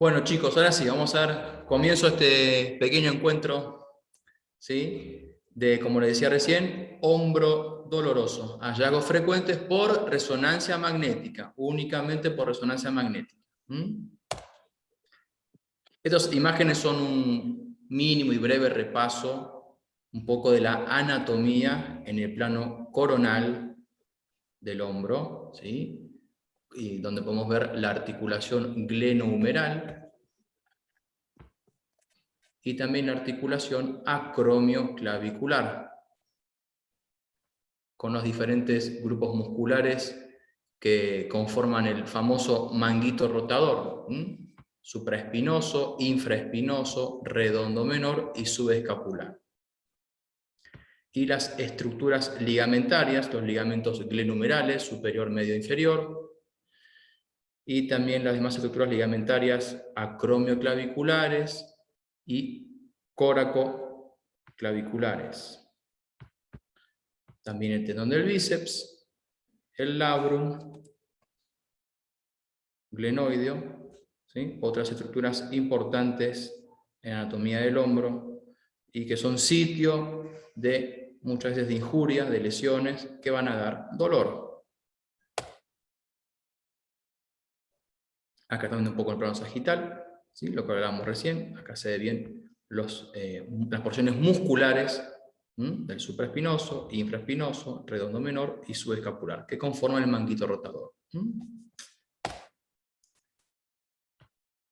Bueno, chicos, ahora sí, vamos a dar comienzo a este pequeño encuentro, ¿sí? De, como les decía recién, hombro doloroso. Hallazgos frecuentes por resonancia magnética, únicamente por resonancia magnética. Estas imágenes son un mínimo y breve repaso, un poco de la anatomía en el plano coronal del hombro, ¿sí? Y donde podemos ver la articulación glenohumeral, y también la articulación acromioclavicular, con los diferentes grupos musculares que conforman el famoso manguito rotador, supraespinoso, infraespinoso, redondo menor y subescapular. Y las estructuras ligamentarias, los ligamentos glenumerales, superior, medio, inferior, y también las demás estructuras ligamentarias acromioclaviculares y coracoclaviculares. También el tendón del bíceps, el labrum, glenoideo, ¿sí? Otras estructuras importantes en anatomía del hombro y que son sitio de muchas veces de injurias, de lesiones que van a dar dolor. Acá también un poco el plano sagital, ¿sí? Lo que hablábamos recién. Acá se ve bien las porciones musculares del supraespinoso, infraespinoso, redondo menor y subescapular, que conforman el manguito rotador.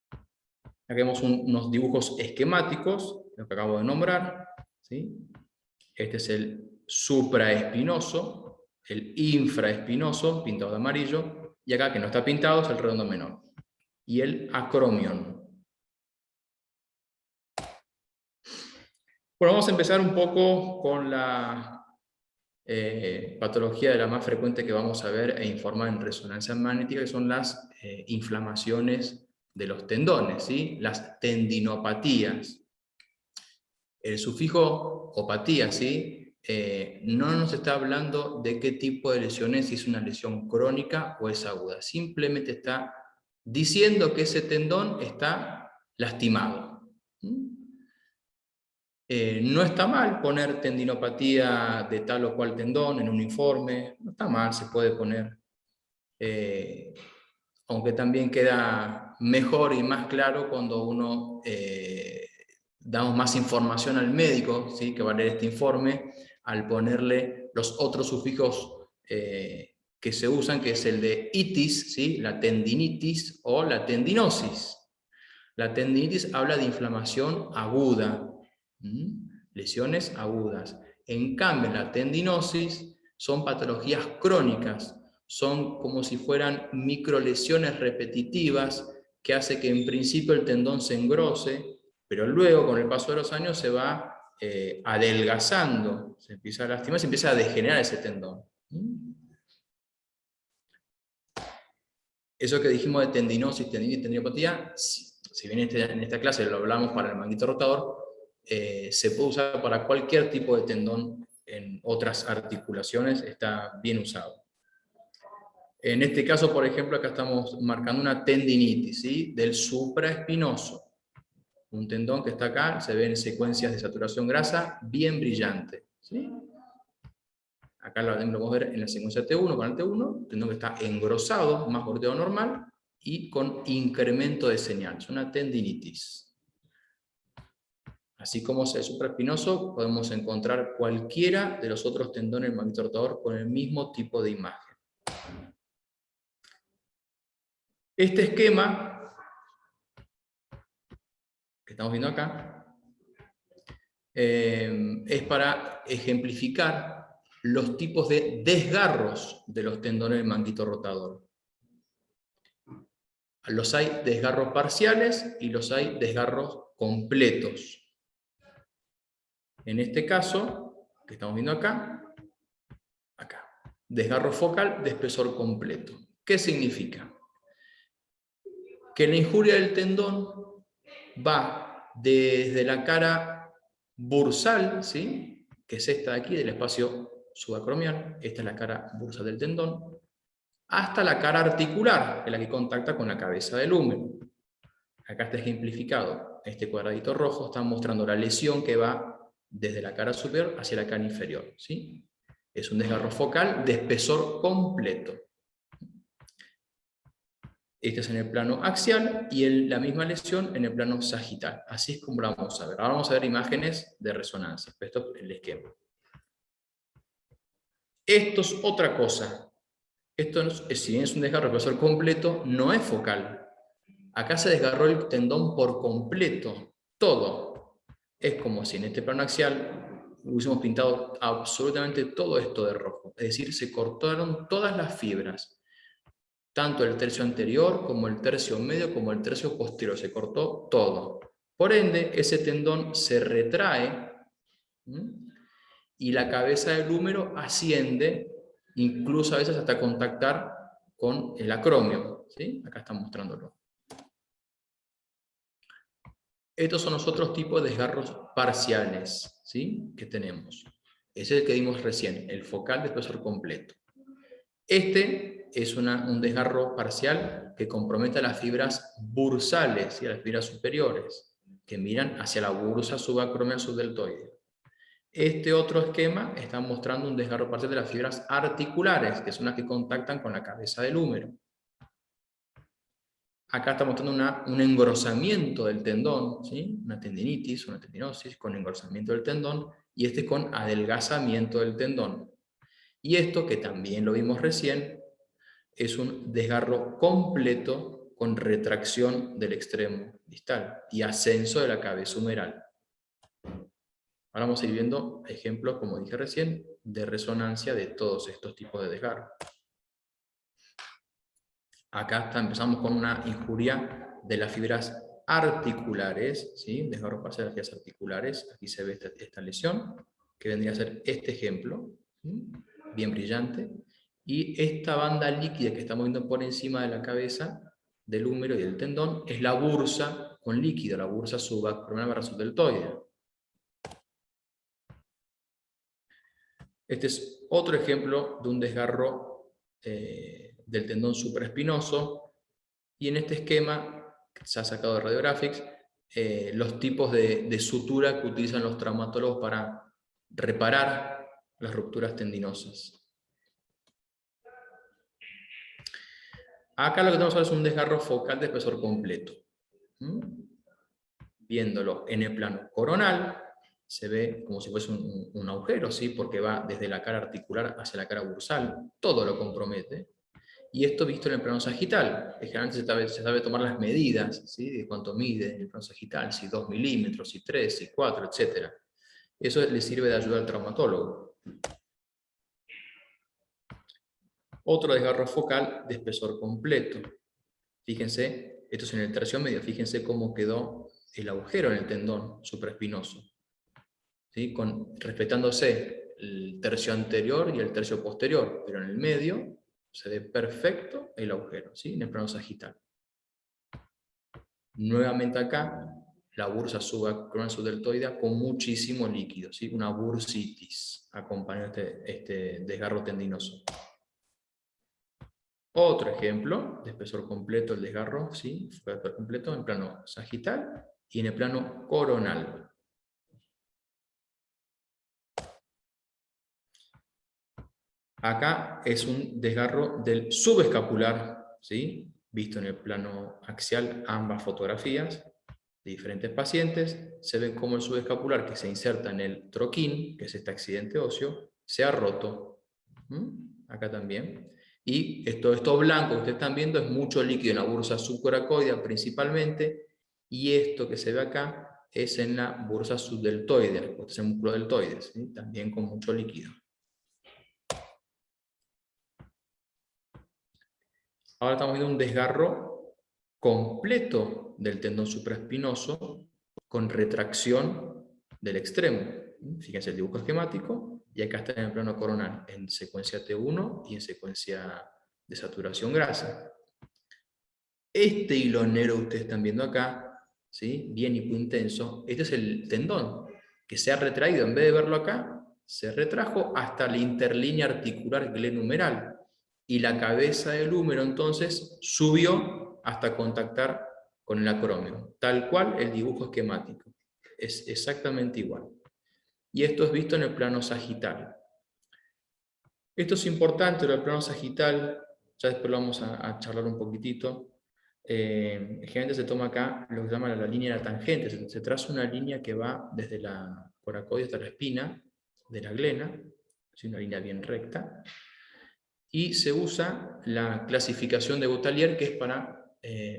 Acá vemos unos dibujos esquemáticos, lo que acabo de nombrar, ¿sí? Este es el supraespinoso, el infraespinoso, pintado de amarillo, y acá que no está pintado es el redondo menor, y el acromion. Bueno, vamos a empezar un poco con la patología de la más frecuente que vamos a ver e informar en resonancia magnética, que son las inflamaciones de los tendones, ¿sí? Las tendinopatías. El sufijo opatía, ¿sí? No nos está hablando de qué tipo de lesión es, si es una lesión crónica o es aguda. Simplemente está diciendo que ese tendón está lastimado. No está mal poner tendinopatía de tal o cual tendón en un informe, no está mal, se puede poner, aunque también queda mejor y más claro cuando uno damos más información al médico, ¿sí? Que va a leer este informe, al ponerle los otros sufijos que se usan, que es el de itis, ¿sí? La tendinitis o la tendinosis. La tendinitis habla de inflamación aguda, lesiones agudas. En cambio, la tendinosis son patologías crónicas, son como si fueran microlesiones repetitivas que hace que en principio el tendón se engrose, pero luego con el paso de los años se va adelgazando, se empieza a lastimar, se empieza a degenerar ese tendón. Eso que dijimos de tendinosis, tendinitis, tendinopatía, si bien en esta clase lo hablamos para el manguito rotador, se puede usar para cualquier tipo de tendón en otras articulaciones, está bien usado. En este caso, por ejemplo, acá estamos marcando una tendinitis, ¿sí? Del supraespinoso. Un tendón que está acá, se ven secuencias de saturación grasa bien brillante, ¿sí? Acá lo podemos ver en la secuencia T1 con el T1, tendón que está engrosado, más bordeado normal, y con incremento de señal, es una tendinitis. Así como es el supraespinoso, podemos encontrar cualquiera de los otros tendones del manguito rotador con el mismo tipo de imagen. Este esquema que estamos viendo acá es para ejemplificar los tipos de desgarros de los tendones del manguito rotador. Los hay desgarros parciales y los hay desgarros completos. En este caso, que estamos viendo acá, desgarro focal de espesor completo. ¿Qué significa? Que la injuria del tendón va desde la cara bursal, ¿sí? Que es esta de aquí, del espacio subacromial, esta es la cara bursal del tendón, hasta la cara articular, que es la que contacta con la cabeza del húmero. acá está ejemplificado. Este cuadradito rojo está mostrando la lesión que va desde la cara superior hacia la cara inferior, ¿sí? Es un desgarro focal de espesor completo. Este es en el plano axial y la misma lesión en el plano sagital. Así es como la vamos a ver. Ahora vamos a ver imágenes de resonancia. Esto es el esquema. Esto es otra cosa. Esto si bien es un desgarro de espesor completo, no es focal. Acá se desgarró el tendón por completo, todo. Es como si en este plano axial hubiésemos pintado absolutamente todo esto de rojo. Es decir, se cortaron todas las fibras. Tanto el tercio anterior, como el tercio medio, como el tercio posterior. Se cortó todo. Por ende, ese tendón se retrae, ¿sí? Y la cabeza del húmero asciende, incluso a veces hasta contactar con el acromio, ¿sí? Acá están mostrándolo. Estos son los otros tipos de desgarros parciales, ¿sí? Que tenemos. Ese es el que vimos recién, el focal de espesor completo. Este es un desgarro parcial que compromete a las fibras bursales y a las fibras superiores, que miran hacia la bursa subacromial subdeltoide. Este otro esquema está mostrando un desgarro parcial de las fibras articulares, que son las que contactan con la cabeza del húmero. Acá está mostrando un engrosamiento del tendón, ¿sí? Una tendinitis, una tendinosis con engrosamiento del tendón, y este con adelgazamiento del tendón. Y esto, que también lo vimos recién, es un desgarro completo con retracción del extremo distal y ascenso de la cabeza humeral. Ahora vamos a ir viendo ejemplos, como dije recién, de resonancia de todos estos tipos de desgarro. Acá empezamos con una injuria de las fibras articulares, ¿sí? Desgarro parcial de las fibras articulares. Aquí se ve esta lesión, que vendría a ser este ejemplo, ¿sí? Bien brillante. Y esta banda líquida que estamos viendo por encima de la cabeza, del húmero y del tendón, es la bursa con líquido, la bursa subacromial subdeltoide. Este es otro ejemplo de un desgarro del tendón supraespinoso, y en este esquema, que se ha sacado de Radiographics, los tipos de sutura que utilizan los traumatólogos para reparar las rupturas tendinosas. Acá lo que tenemos ahora es un desgarro focal de espesor completo. Viéndolo en el plano coronal, se ve como si fuese un agujero, ¿sí? Porque va desde la cara articular hacia la cara bursal, todo lo compromete. Y esto visto en el plano sagital, generalmente se sabe tomar las medidas, ¿sí? De cuánto mide en el plano sagital, si 2 milímetros, si 3, si 4, etc. Eso le sirve de ayuda al traumatólogo. Otro desgarro focal de espesor completo. Fíjense, esto es en el tercio medio, fíjense cómo quedó el agujero en el tendón supraespinoso, ¿sí? Respetándose el tercio anterior y el tercio posterior, pero en el medio se ve perfecto el agujero, ¿sí? En el plano sagital. Nuevamente acá, la bursa subacromial subdeltoidea con muchísimo líquido, ¿sí? Una bursitis acompaña este desgarro tendinoso. Otro ejemplo de espesor completo, el desgarro, ¿sí? Espesor completo en plano sagital y en el plano coronal. Acá es un desgarro del subescapular, ¿sí? Visto en el plano axial, ambas fotografías de diferentes pacientes, se ven como el subescapular que se inserta en el troquín, que es este accidente óseo, se ha roto. Acá también. Y esto blanco que ustedes están viendo es mucho líquido en la bursa subcoracoidea principalmente, y esto que se ve acá es en la bursa subdeltoidea, este es el músculo deltoide, ¿sí? También con mucho líquido. Ahora estamos viendo un desgarro completo del tendón supraespinoso con retracción del extremo. Fíjense el dibujo esquemático, y acá está en el plano coronal, en secuencia T1 y en secuencia de saturación grasa. Este hilo negro que ustedes están viendo acá, ¿sí? Bien hipointenso, este es el tendón que se ha retraído. En vez de verlo acá, se retrajo hasta la interlínea articular glenumeral, y la cabeza del húmero entonces subió hasta contactar con el acrómio, tal cual el dibujo esquemático. Es exactamente igual. Y esto es visto en el plano sagital. Esto es importante, el plano sagital, ya después lo vamos a charlar un poquitito. Generalmente se toma acá lo que se llama la línea de la tangente, se traza una línea que va desde la coracoide hasta la espina de la glena, es una línea bien recta, y se usa la clasificación de Boutalier, que es para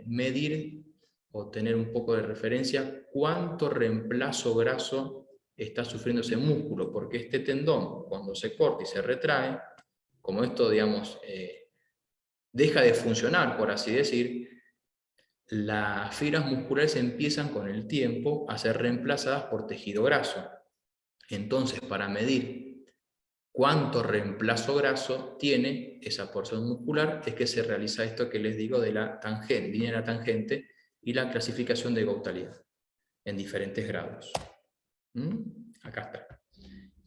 medir o tener un poco de referencia cuánto reemplazo graso está sufriendo ese músculo, porque este tendón, cuando se corta y se retrae, como esto, digamos, deja de funcionar, por así decir, las fibras musculares empiezan con el tiempo a ser reemplazadas por tejido graso. Entonces, para medir cuánto reemplazo graso tiene esa porción muscular, es que se realiza esto que les digo de la tangente, línea de la tangente, y la clasificación de Goutalier en diferentes grados. Acá está.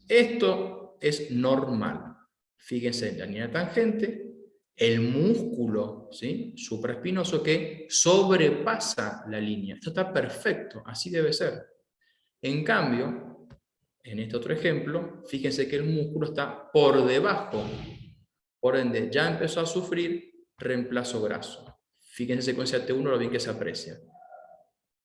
Esto es normal. Fíjense en la línea tangente, el músculo, ¿sí?, supraespinoso que sobrepasa la línea. Esto está perfecto, así debe ser. En cambio, en este otro ejemplo, fíjense que el músculo está por debajo. Por ende, ya empezó a sufrir reemplazo graso. Fíjense en secuencia T1 lo bien que se aprecia.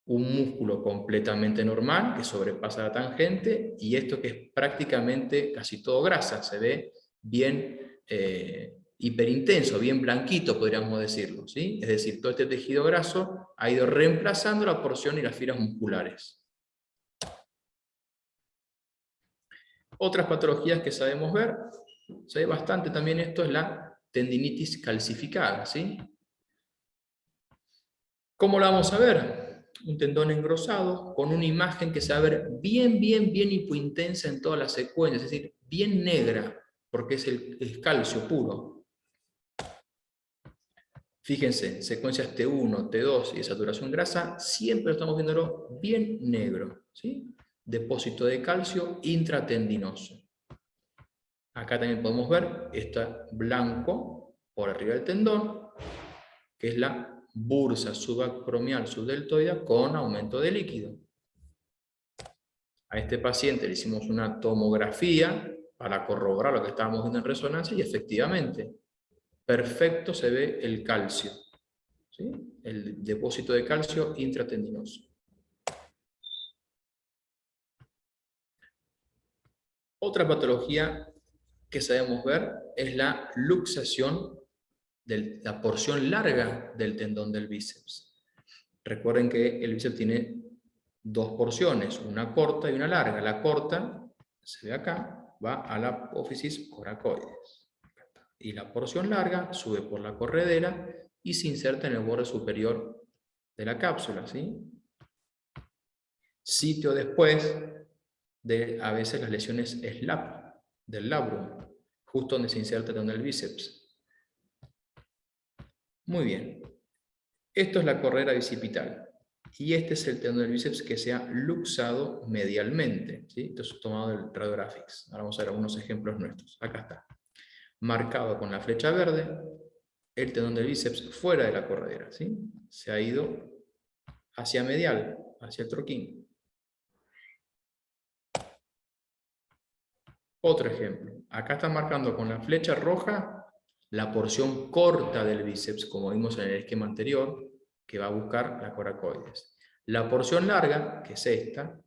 Un músculo completamente normal que sobrepasa la tangente, y esto que es prácticamente casi todo grasa, se ve bien hiperintenso, bien blanquito, podríamos decirlo, ¿sí? Es decir, todo este tejido graso ha ido reemplazando la porción y las fibras musculares. Otras patologías que sabemos ver, se ve bastante también esto, es la tendinitis calcificada, ¿sí? ¿Cómo la vamos a ver? Un tendón engrosado con una imagen que se va a ver bien hipointensa en toda la secuencia, es decir, bien negra, porque es el calcio puro. Fíjense, secuencias T1, T2 y de saturación grasa, siempre estamos viéndolo bien negro, ¿sí? Depósito de calcio intratendinoso. Acá también podemos ver, está blanco por arriba del tendón, que es la bursa subacromial subdeltoidea con aumento de líquido. A este paciente le hicimos una tomografía para corroborar lo que estábamos viendo en resonancia y efectivamente, perfecto se ve el calcio, ¿sí?, el depósito de calcio intratendinoso. Otra patología que sabemos ver es la luxación de la porción larga del tendón del bíceps. Recuerden que el bíceps tiene dos porciones, una corta y una larga. La corta, se ve acá, va a la apófisis coracoides. Y la porción larga sube por la corredera y se inserta en el borde superior de la cápsula, ¿sí? Sitio después de, a veces, las lesiones SLAP del labrum, justo donde se inserta el tendón del bíceps. Muy bien. Esto es la corredera bicipital. Y este es el tendón del bíceps que se ha luxado medialmente, ¿sí? Esto es tomado del Radiographics. Ahora vamos a ver algunos ejemplos nuestros. Acá está. Marcado con la flecha verde, el tendón del bíceps fuera de la corredera, ¿sí? Se ha ido hacia medial, hacia el troquín. Otro ejemplo. Acá está marcando con la flecha roja la porción corta del bíceps, como vimos en el esquema anterior, que va a buscar la coracoides. La porción larga, que es esta,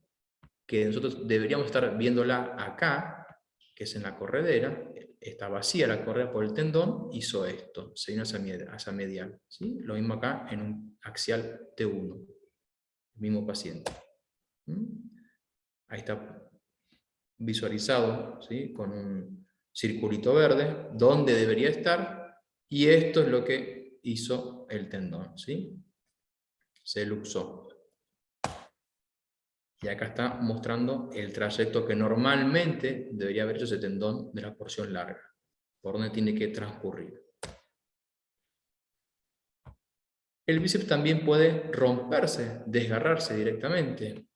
que nosotros deberíamos estar viéndola acá, que es en la corredera, está vacía la correa por el tendón, hizo esto, se vino hacia medial, ¿sí? Lo mismo acá en un axial T1, el mismo paciente. Ahí está visualizado, ¿sí?, con un circulito verde, donde debería estar, y esto es lo que hizo el tendón, ¿sí? Se luxó. Y acá está mostrando el trayecto que normalmente debería haber hecho ese tendón de la porción larga, por donde tiene que transcurrir. El bíceps también puede romperse, desgarrarse directamente,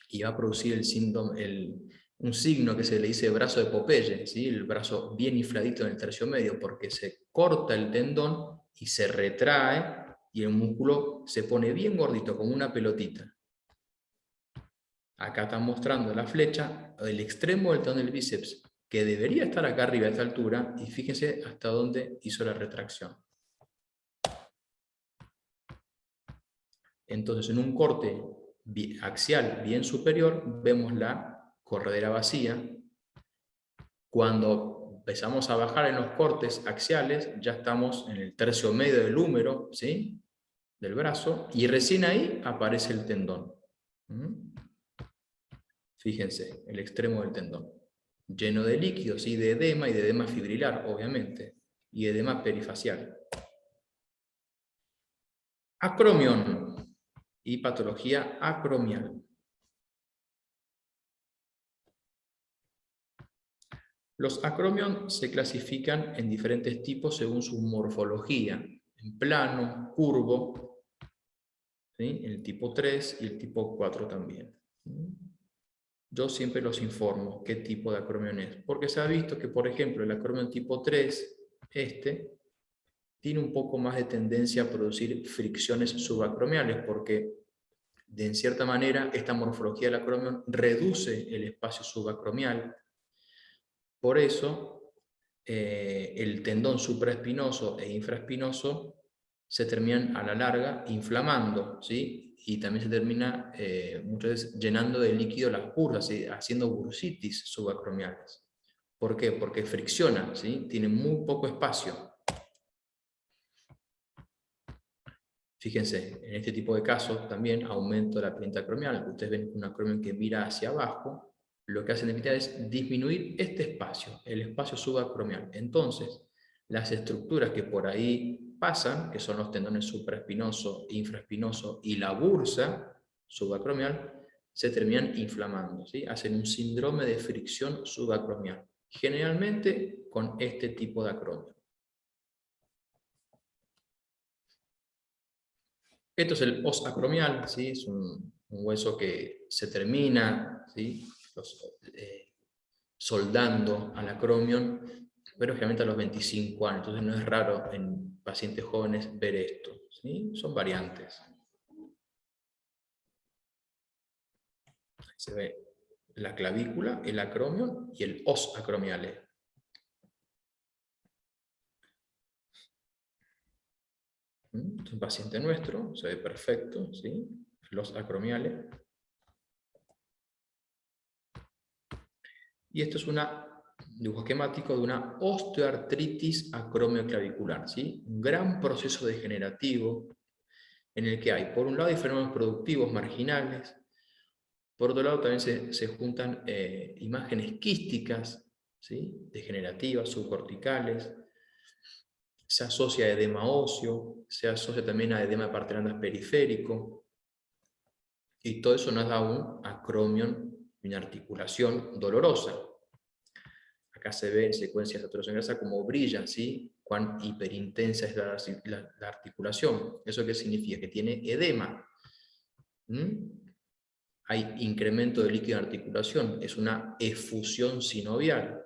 y va a producir el síndrome, un signo que se le dice brazo de Popeye, ¿sí?, el brazo bien infladito en el tercio medio, porque se corta el tendón y se retrae, y el músculo se pone bien gordito, como una pelotita. Acá están mostrando la flecha, el extremo del tendón del bíceps, que debería estar acá arriba a esta altura, y fíjense hasta dónde hizo la retracción. Entonces, en un corte axial bien superior, vemos la corredera vacía. Cuando empezamos a bajar en los cortes axiales, ya estamos en el tercio medio del húmero, ¿sí?, del brazo, y recién ahí aparece el tendón. Fíjense, el extremo del tendón, lleno de líquidos y de edema fibrilar, obviamente, y edema perifacial. Acromión y patología acromial. Los acromión se clasifican en diferentes tipos según su morfología, en plano, curvo, ¿sí?, el tipo 3 y el tipo 4 también. Yo siempre los informo qué tipo de acromión es, porque se ha visto que, por ejemplo, el acromión tipo 3, tiene un poco más de tendencia a producir fricciones subacromiales, porque en cierta manera esta morfología del acromión reduce el espacio subacromial. Por eso el tendón supraespinoso e infraespinoso se terminan a la larga inflamando, ¿sí?, y también se termina muchas veces llenando de líquido las bursas, ¿sí?, haciendo bursitis subacromiales. ¿Por qué? Porque fricciona, ¿sí?, tiene muy poco espacio. Fíjense, en este tipo de casos también aumento la pendiente acromial. Ustedes ven un acromión que mira hacia abajo, lo que hace en definitiva es disminuir este espacio, el espacio subacromial. Entonces, las estructuras que por ahí pasan, que son los tendones supraespinoso, infraespinoso y la bursa subacromial, se terminan inflamando, ¿sí? Hacen un síndrome de fricción subacromial, generalmente con este tipo de acromión. Esto es el os acromial, ¿sí? Es un hueso que se termina, ¿sí?, soldando al acromion, pero generalmente a los 25 años, entonces no es raro en pacientes jóvenes ver esto, ¿sí? Son variantes. Se ve la clavícula, el acromion y el os acromiale. Es un paciente nuestro, se ve perfecto, ¿sí?, los acromiales. Y esto es un dibujo esquemático de una osteoartritis acromioclavicular, ¿sí? Un gran proceso degenerativo en el que hay, por un lado, hay fenómenos productivos marginales, por otro lado también se juntan imágenes quísticas, ¿sí?, degenerativas, subcorticales, se asocia a edema óseo, se asocia también a edema de partelandas periférico, y todo eso nos da un acromion, una articulación dolorosa. Acá se ve en secuencias de saturación grasa como brilla, ¿sí?, cuán hiperintensa es la articulación. ¿Eso qué significa? Que tiene edema. Hay incremento de líquido en articulación, es una efusión sinovial.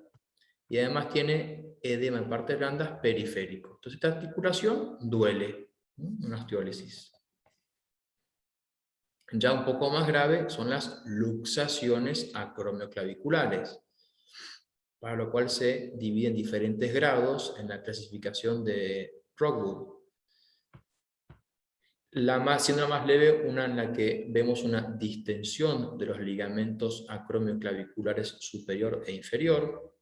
Y además tiene edema en partes blandas periférico. Entonces esta articulación duele, una osteólisis. Ya un poco más grave son las luxaciones acromioclaviculares, para lo cual se divide en diferentes grados en la clasificación de Rockwood. Siendo la más leve, una en la que vemos una distensión de los ligamentos acromioclaviculares superior e inferior.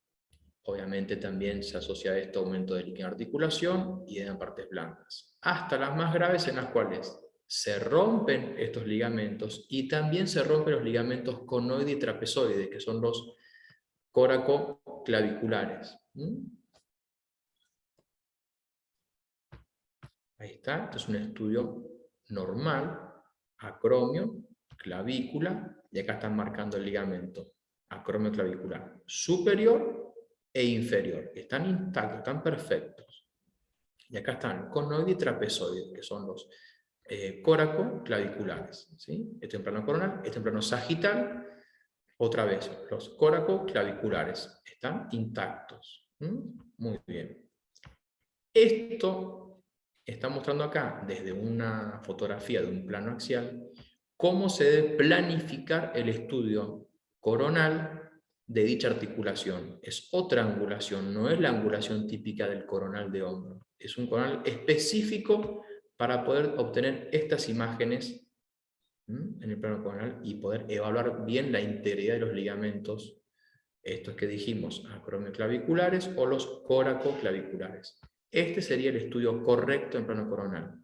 Obviamente también se asocia a esto aumento de líquido en articulación y en partes blandas. Hasta las más graves, en las cuales se rompen estos ligamentos y también se rompen los ligamentos conoide y trapezoide, que son los coracoclaviculares. Ahí está, este es un estudio normal, acromio, clavícula, y acá están marcando el ligamento acromio clavicular superior e inferior. Están intactos, están perfectos. Y acá están conoide y trapezoide, que son los coracoclaviculares, ¿sí? Este en plano coronal, este en plano sagital. Otra vez, los coracoclaviculares están intactos. Muy bien. Esto está mostrando acá, desde una fotografía de un plano axial, cómo se debe planificar el estudio coronal de dicha articulación. Es otra angulación, no es la angulación típica del coronal de hombro. Es un coronal específico para poder obtener estas imágenes en el plano coronal y poder evaluar bien la integridad de los ligamentos, estos que dijimos, acromioclaviculares o los coracoclaviculares. Este sería el estudio correcto en plano coronal.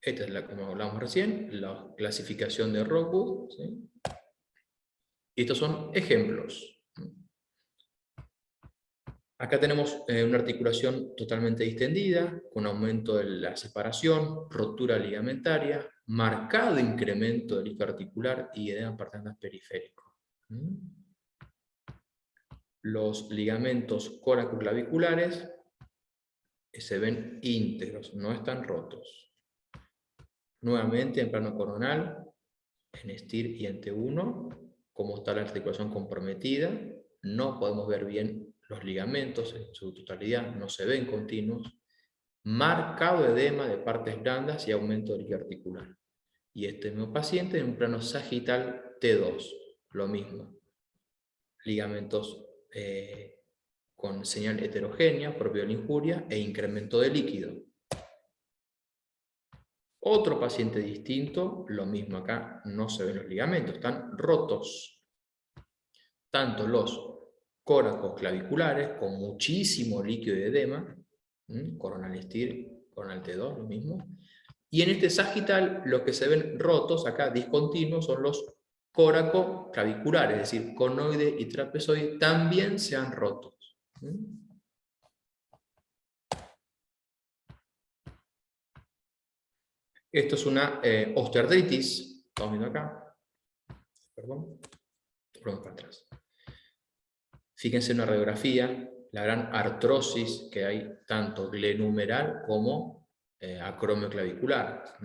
Esta es la, como hablamos recién, la clasificación de Rockwood, ¿sí? Y estos son ejemplos. Acá tenemos una articulación totalmente distendida, con aumento de la separación, rotura ligamentaria, marcado incremento del disco articular y edema partendas periférico. Los ligamentos coracoclaviculares se ven íntegros, no están rotos. Nuevamente en plano coronal, en STIR y en T1, como está la articulación comprometida, no podemos ver bien los ligamentos en su totalidad, no se ven continuos, marcado edema de partes blandas y aumento del líquido articular. Y este mismo paciente en un plano sagital T2, lo mismo. Ligamentos con señal heterogénea, propio de la injuria, e incremento de líquido. Otro paciente distinto, lo mismo acá, no se ven los ligamentos, están rotos. Tanto los coracoclaviculares, con muchísimo líquido y edema, coronal STIR, coronal T2, lo mismo. Y en este sagital, los que se ven rotos, acá discontinuos, son los coracoclaviculares, es decir, conoide y trapezoide, también se han roto. Esto es una osteoartritis, estamos viendo acá, perdón, para atrás. Fíjense en una radiografía, la gran artrosis que hay, tanto glenumeral como acromioclavicular.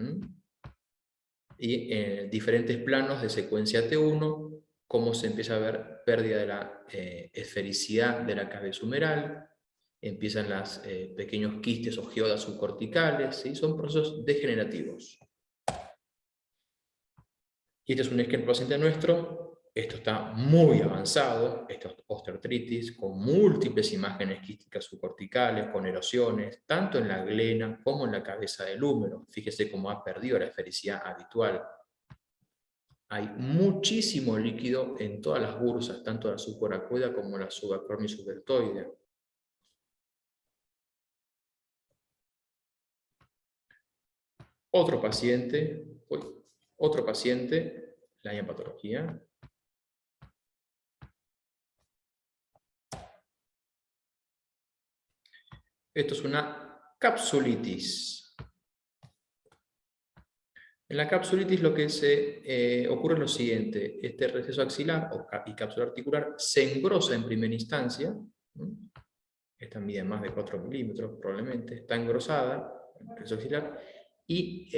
Y en diferentes planos de secuencia T1, cómo se empieza a ver pérdida de la esfericidad de la cabeza humeral, empiezan los pequeños quistes o geodas subcorticales, ¿sí? Son procesos degenerativos. Y este es un ejemplo paciente nuestro. Esto está muy avanzado, esta es osteoartritis, con múltiples imágenes quísticas subcorticales, con erosiones, tanto en la glena como en la cabeza del húmero. Fíjese cómo ha perdido la esfericidad habitual. Hay muchísimo líquido en todas las bursas, tanto la subcoracoidea como la subacromiosubdeltoidea. Otro paciente, la misma patología. Esto es una capsulitis. En la capsulitis lo que ocurre es lo siguiente: este receso axilar y cápsula articular se engrosa en primera instancia. Esta mide más de 4 milímetros probablemente, está engrosada, el receso axilar, y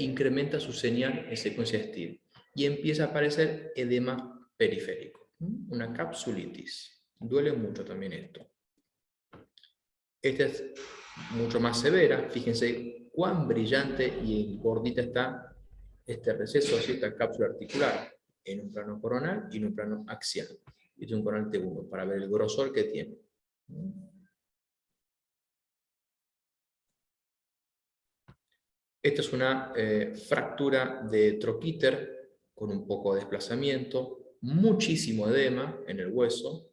incrementa su señal en secuencia STIR. Y empieza a aparecer edema periférico. Una capsulitis. Duele mucho también esto. Esta es mucho más severa. Fíjense cuán brillante y gordita está este receso, esta cápsula articular, en un plano coronal y en un plano axial. Este es un coronal T1, para ver el grosor que tiene. Esta es una fractura de troquíter con un poco de desplazamiento, muchísimo edema en el hueso.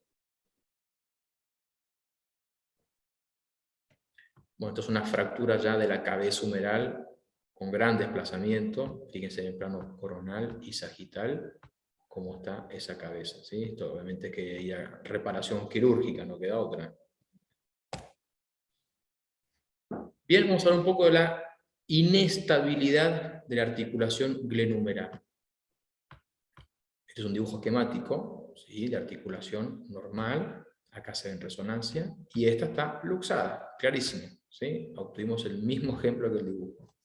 Bueno, esto es una fractura ya de la cabeza humeral con gran desplazamiento. Fíjense en el plano coronal y sagital cómo está esa cabeza, ¿sí? Esto obviamente que hay reparación quirúrgica, no queda otra. Bien, vamos a hablar un poco de la inestabilidad de la articulación glenumeral. Este es un dibujo esquemático, ¿sí? De articulación normal. Acá se ve en resonancia. Y esta está luxada, clarísimo, ¿sí? Obtuvimos el mismo ejemplo que el dibujo.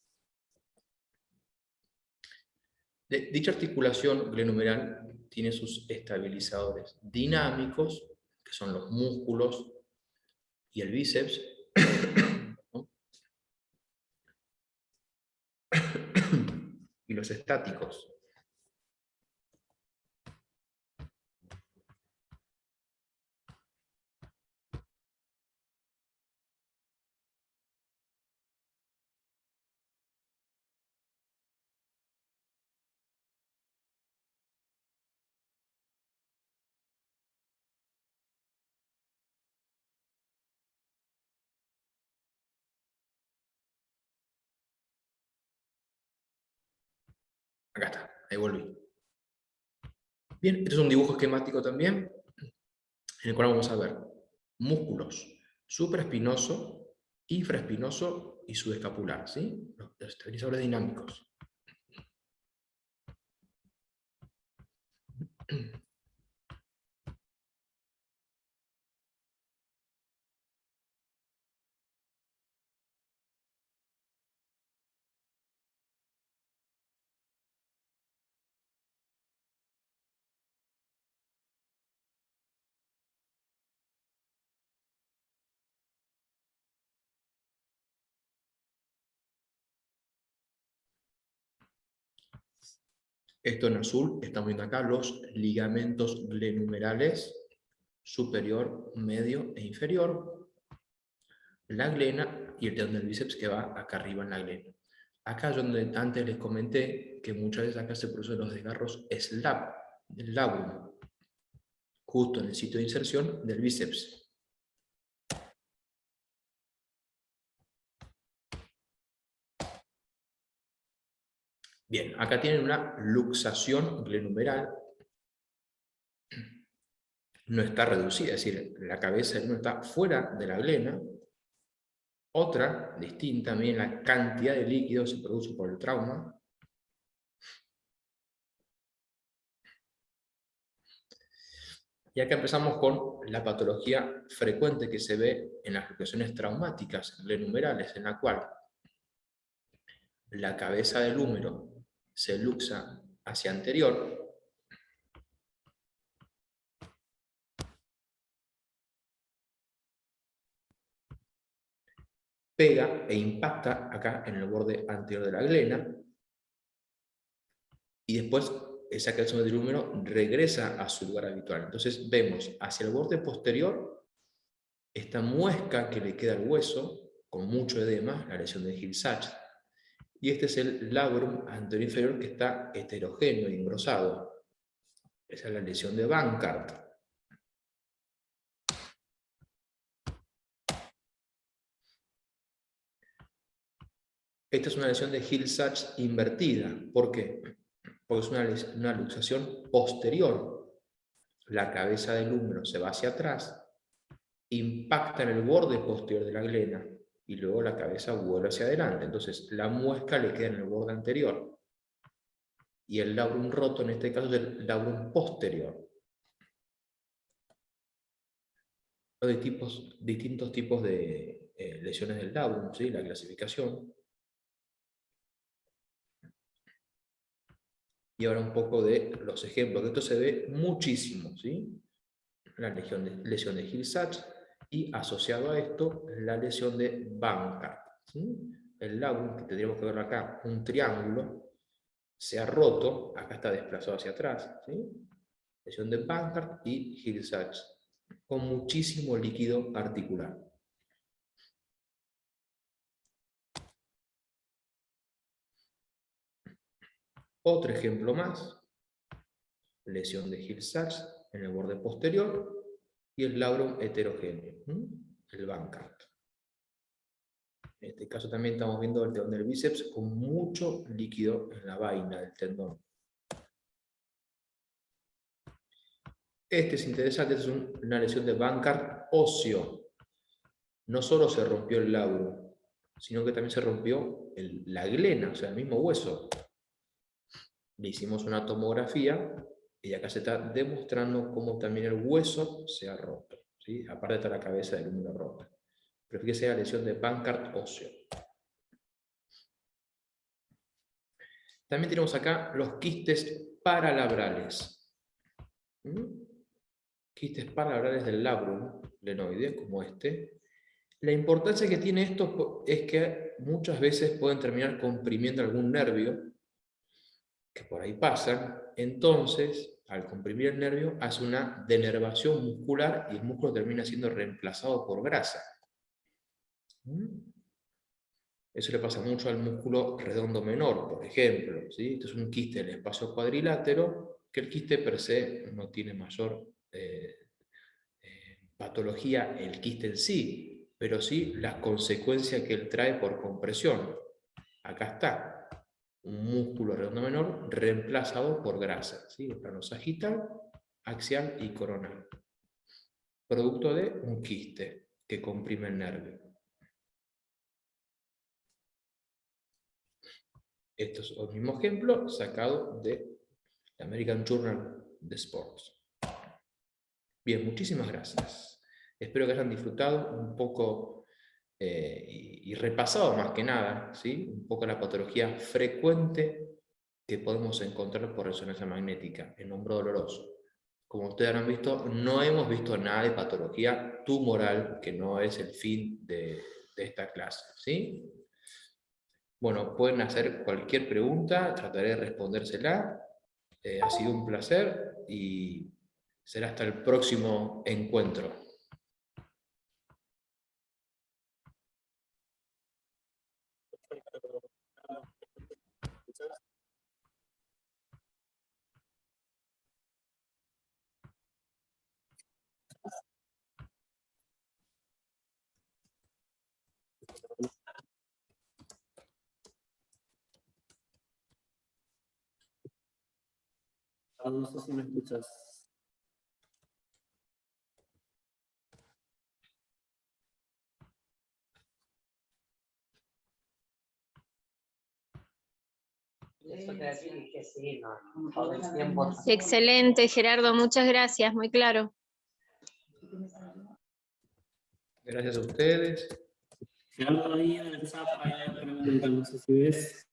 Dicha articulación glenumeral tiene sus estabilizadores dinámicos, que son los músculos y el bíceps, y los estáticos. Acá está, ahí volví. Bien, este es un dibujo esquemático también, en el cual vamos a ver músculos supraespinoso, infraespinoso y subescapular, ¿sí? Los estabilizadores dinámicos. Esto en azul, estamos viendo acá los ligamentos glenumerales superior, medio e inferior, la glena y el tendón del bíceps que va acá arriba en la glena. Acá donde antes les comenté que muchas veces acá se producen los desgarros slap, del labrum, justo en el sitio de inserción del bíceps. Bien, acá tienen una luxación glenumeral, no está reducida, es decir, la cabeza no está fuera de la glena. Otra, distinta también, la cantidad de líquido se produce por el trauma. Y acá empezamos con la patología frecuente que se ve en las luxaciones traumáticas glenumerales, en la cual la cabeza del húmero se luxa hacia anterior, pega e impacta acá en el borde anterior de la glena, y después esa cabeza del húmero regresa a su lugar habitual. Entonces vemos hacia el borde posterior esta muesca que le queda al hueso, con mucho edema, la lesión de Hill-Sachs, y este es el labrum anterior inferior que está heterogéneo y engrosado. Esa es la lesión de Bankart. Esta es una lesión de Hill-Sachs invertida. ¿Por qué? Porque es una luxación posterior. La cabeza del húmero se va hacia atrás, impacta en el borde posterior de la glena, y luego la cabeza vuelve hacia adelante. Entonces la muesca le queda en el borde anterior. Y el labrum roto en este caso es el labrum posterior. Hay distintos tipos de lesiones del labrum, ¿sí? La clasificación. Y ahora un poco de los ejemplos, que esto se ve muchísimo, ¿sí? La lesión de Hill-Sachs y asociado a esto la lesión de Bankart, ¿sí? El labrum, que tendríamos que ver acá, un triángulo, se ha roto, acá está desplazado hacia atrás, ¿sí? Lesión de Bankart y Hill-Sachs, con muchísimo líquido articular. Otro ejemplo más, lesión de Hill-Sachs en el borde posterior y el labrum heterogéneo, el Bankart. En este caso también estamos viendo el tendón del bíceps con mucho líquido en la vaina del tendón. Este es interesante, es una lesión de Bankart óseo. No solo se rompió el labrum, sino que también se rompió la glena, o sea, el mismo hueso. Le hicimos una tomografía y acá se está demostrando cómo también el hueso se ha roto, ¿sí? Aparte está la cabeza del húmero rota. Pero fíjese la lesión de Bankart óseo. También tenemos acá los quistes paralabrales. Quistes paralabrales del labrum glenoide, como este. La importancia que tiene esto es que muchas veces pueden terminar comprimiendo algún nervio, que por ahí pasan, entonces, al comprimir el nervio, hace una denervación muscular y el músculo termina siendo reemplazado por grasa. Eso le pasa mucho al músculo redondo menor, por ejemplo, ¿sí? Esto es un quiste del espacio cuadrilátero, que el quiste per se no tiene mayor patología el quiste en sí, pero sí las consecuencias que él trae por compresión. Acá está, un músculo redondo menor reemplazado por grasa, ¿sí? El plano sagital, axial y coronal, producto de un quiste que comprime el nervio. Esto es el mismo ejemplo sacado de la American Journal of Sports. Bien, muchísimas gracias. Espero que hayan disfrutado un poco y repasado más que nada, ¿sí? Un poco la patología frecuente que podemos encontrar por resonancia magnética en hombro doloroso. Como ustedes habrán visto, no hemos visto nada de patología tumoral, que no es el fin de esta clase, ¿sí? Bueno, pueden hacer cualquier pregunta, trataré de respondérsela. Ha sido un placer y será hasta el próximo encuentro. No sé si me escuchas. Excelente, Gerardo, muchas gracias, muy claro. Gracias a ustedes. Gerardo, ahí en el chat hay una pregunta, no sé si ves.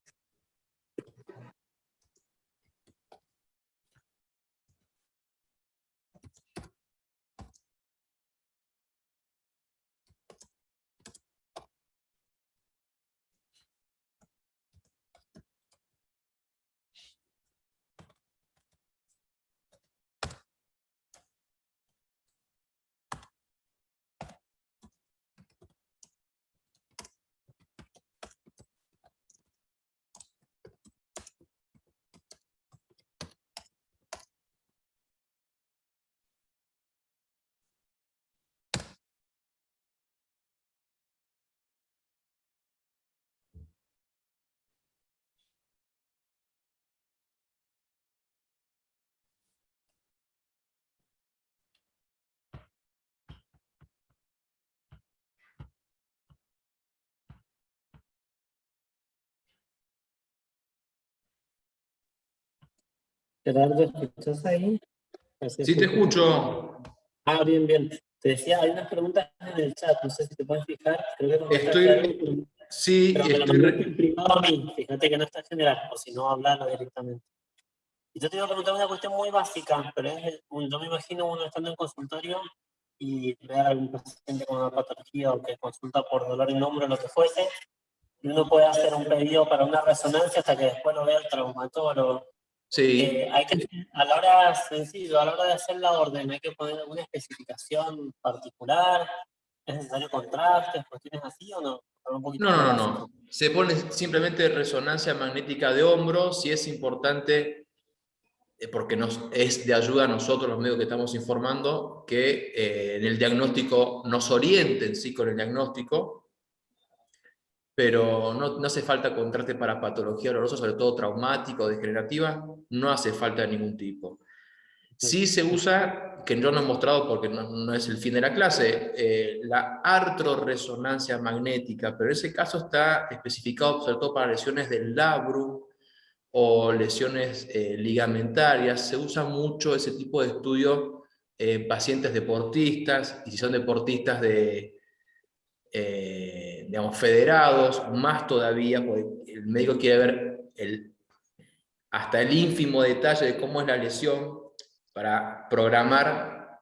Gerardo, ¿escuchas ahí? Sí, te escucho. Ah, bien, bien. Te decía, hay unas preguntas en el chat, no sé si te puedes fijar, creo que contestaste algo, Sí, pero me lo mandaste en privado a mí, fíjate que no está general, o si no, hablarlo directamente. Y yo te iba a preguntar una cuestión muy básica, pero yo me imagino uno estando en consultorio y ver a algún paciente con una patología o que consulta por dolor en hombro o lo que fuese, y uno puede hacer un pedido para una resonancia hasta que después lo vea el traumatólogo. Sí. Hay que, a la hora, sencillo, a la hora de hacer la orden, hay que poner alguna especificación particular, ¿es necesario contrastes, cuestiones así o no? Un poquito más básico. Se pone simplemente resonancia magnética de hombro, si es importante, porque es de ayuda a nosotros, los médicos que estamos informando, que en el diagnóstico nos orienten, sí, con el diagnóstico, pero no hace falta contraste para patología dolorosa, sobre todo traumática o degenerativa, no hace falta de ningún tipo. Sí se usa, que yo no he mostrado porque no es el fin de la clase, la artroresonancia magnética, pero en ese caso está especificado sobre todo para lesiones del labrum o lesiones ligamentarias. Se usa mucho ese tipo de estudio en pacientes deportistas, y si son deportistas digamos, federados, más todavía, porque el médico quiere ver hasta el ínfimo detalle de cómo es la lesión para programar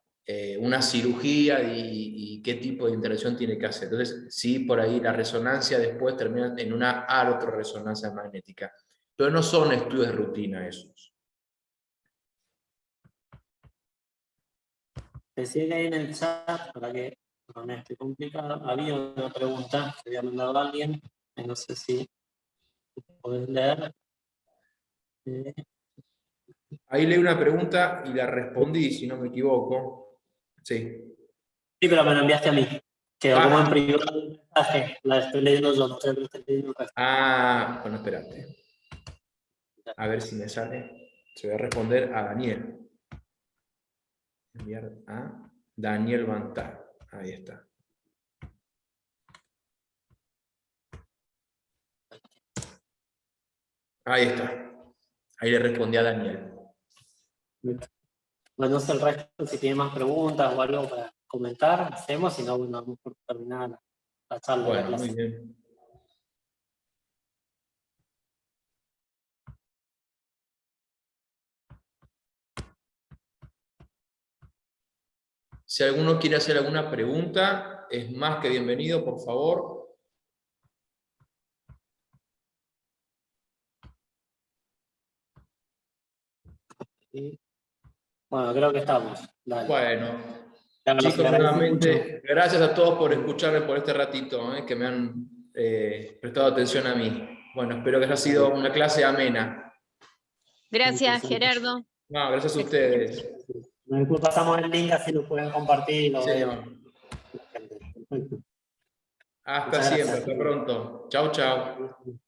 una cirugía y qué tipo de intervención tiene que hacer. Entonces, sí, por ahí la resonancia después termina en una artroresonancia magnética. pero no son estudios de rutina esos. Decía que ahí en el chat, para que no me esté complicado, había una pregunta que había mandado alguien, no sé si podés leer. Ahí leí una pregunta y la respondí, si no me equivoco. Sí. Sí, pero me lo enviaste a mí. Quedó como en Ah, privado el mensaje. La estoy leyendo yo, no sé, lo estoy leyendo acá. bueno, espérate. A ver si me sale. Se voy a responder a Daniel. Enviar a Daniel Bantar. Ahí está. Ahí está. Ahí le respondí a Daniel. Bueno, no sé el resto, si tiene más preguntas o algo para comentar, hacemos, si no, bueno, vamos por terminar la charla, la Bueno, clase. muy bien. Si alguno quiere hacer alguna pregunta, es más que bienvenido, por favor. Sí. Bueno, creo que estamos. Dale. Bueno, Carlos, chicos, te agradezco mucho. nuevamente, gracias a todos por escucharme por este ratito, que me han prestado atención a mí. Bueno, espero que haya sido una clase amena. Gracias, Gerardo. No, gracias a Excelente. ustedes. Después pasamos el link así lo pueden compartir y lo ven. Señor. Perfecto. Hasta Muchas siempre, gracias. hasta pronto. Chau, chau.